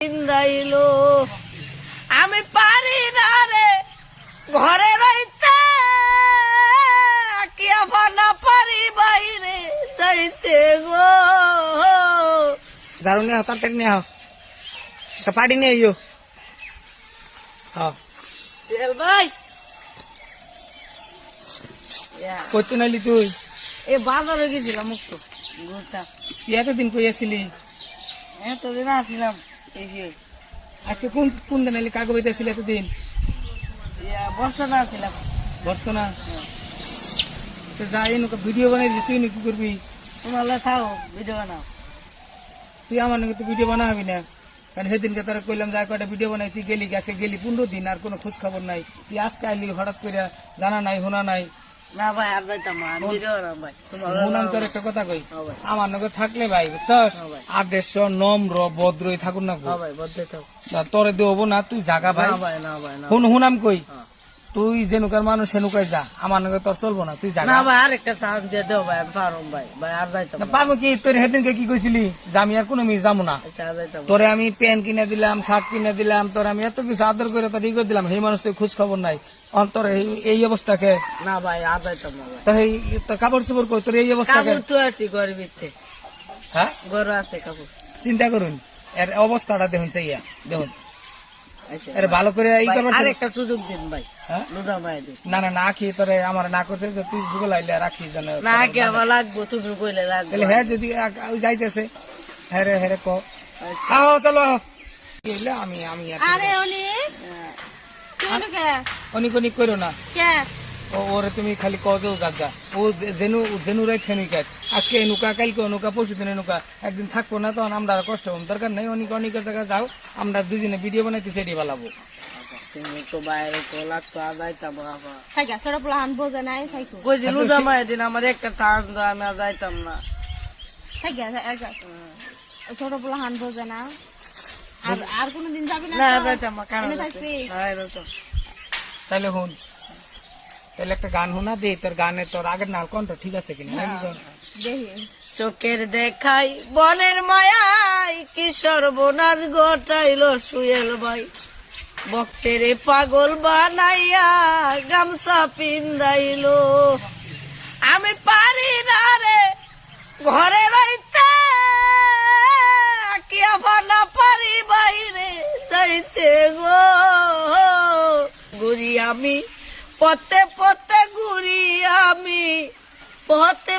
ইন্দাইলো আমি পারি না রে ঘরে রইতে, কি আবার না পারি বাইরে যাইতে গো। দারুণ তাড়াতাড়ি নিয়ে আহ, পাড়ি নিয়ে আইও। ভাই করতে নাইলি তুই? এ বাজারে গেছিলাম মুক্ত ঘুরতা। তুই এতদিন কই আসিলি? এতদিন আসছিলাম এই যে আজকে কোন কোন দিন আইলি? কাগজ আসিলি এতদিন? বর্ষা না আসছিলাম। বসতো না তো যাই নৌকা ভিডিও বানাই দিস, তুই কি করবি? তোমার থাও ভিডিও বানাও। তুই আমার নাকি তুই ভিডিও বানাবি না, কারণ সেদিনকে তোরা কইলাম যা কয়টা ভিডিও বানাই, তুই গেলি, আজকে গেলি 15 দিন আর কোনো খোঁজ খবর নাই। তুই আজকে আইলি হঠাৎ করে, জানা নাই হোনা নাই। না ভাই আর যাইতাম না, আমি ভিডিও বানাও ভাই। মুনাম তোর একটা কথা কই, ভাই আমার নগর থাকলে ভাই বুঝছস, হ্যাঁ ভাই। আদেশ নম্র ভদ্রই থাকুন না গো। ভাই বদলে থাও। তোরে দেবো না, তুই জাগা ভাই। না ভাই না ভাই না হুনাম কই, হ্যাঁ। তুই যে নুকার মানুষ সে নুকাই যা, আমার নগর তোর চলবো না, তুই জাগা। না ভাই আর একটা চান্স দিয়ে দেও ভাই, আমি পারুম ভাই। ভাই আর যাইতাম না। পাবো কি? তোর সেদিনকে কি কইছিলি যে আমি আর কোনো মিস যাবো না? আচ্ছা আর যাইতাম না। তোরে আমি প্যান্ট কিনে দিলাম, শার্ট কিনে দিলাম, তোর আমি এত কিছু আদর করে তোর ই করে দিলাম, সেই মানুষ তুই খোঁজ খবর নাই। অন্তর এই অবস্থাকে না ভাই আর যাইতাম না ভাই। তোর এই তোর কাপড় চোপড় কই, তোর এই অবস্থাকে? কাপড় তো আছে ঘরের ভিতরে, হ্যাঁ ঘর আছে কাপড়। চিন্তা করুন এর অবস্থাটা, দেখুন চাইয়া দেখুন। আচ্ছা আরে ভালো করে ই ভাই, করবার আর ছিল। একটা সুযোগ দিন ভাই, হ্যাঁ? লুদা ভাই দিন। না না, না খেয়ে তোরে আমার না করতে যে তুই ভুগল আইলে রাখি জানে। না কি আমার লাগবো, তুমি কইলে লাগবে। তাহলে হ্যাঁ যদি ওই যাইতেছে, হ্যাঁ রে হ্যাঁ রে ক, আচ্ছা। আও চলো কি হইলে আমি আমি আরে অনি কেন কে অনেক অনেক করো না। কে ওরে তুমি খালি কজও জাগা, ও জেনু জেনুরাই খেনি কাজ। আজকে এনুকা, কালকে অনুকা, পরশু দিন এনুকা, একদিন থাকবো না, তখন আমরা আর কষ্ট হবো দরকার নেই। অনেক অনেকের জায়গা যাও, আমরা দুজনে ভিডিও বানাইতে সেটি বানাবো। তুমি তো বাইরে তো লাগতো আর যাইতাম না। থাকি ছোট পোলা হান বোঝে নাই থাইকো কইছি লুদা মাই দিন আমার একটা চান্স দাও, আমি আর যাইতাম না। থাকি ছোট পোলা হান বোঝে না। আর আর কোনদিন যাবি না না তো? যাইতাম না, কেন এনে যাইতাম? থাকবি? হ্যাঁ, যাইতাম। তাহলে হুন, তাহলে একটা গান শোনা দে, তোর গানে তোর আগের নাল কণ্ঠ ঠিক আছে কিনা? নাকি কর? দেখি চোখের দেখাই বনের মায়াই কি সর্বনাশ ঘটাইলো সুয়েল ভাই, ভক্তের পাগল বানাইয়া গামছা পিন্দাইলো। আমি পারি না রে ঘরে রইতে, কি আবার না পারি বাইরে যাইতে গো। ঘুরি আমি পথে পথে, ঘুরি আমি পথে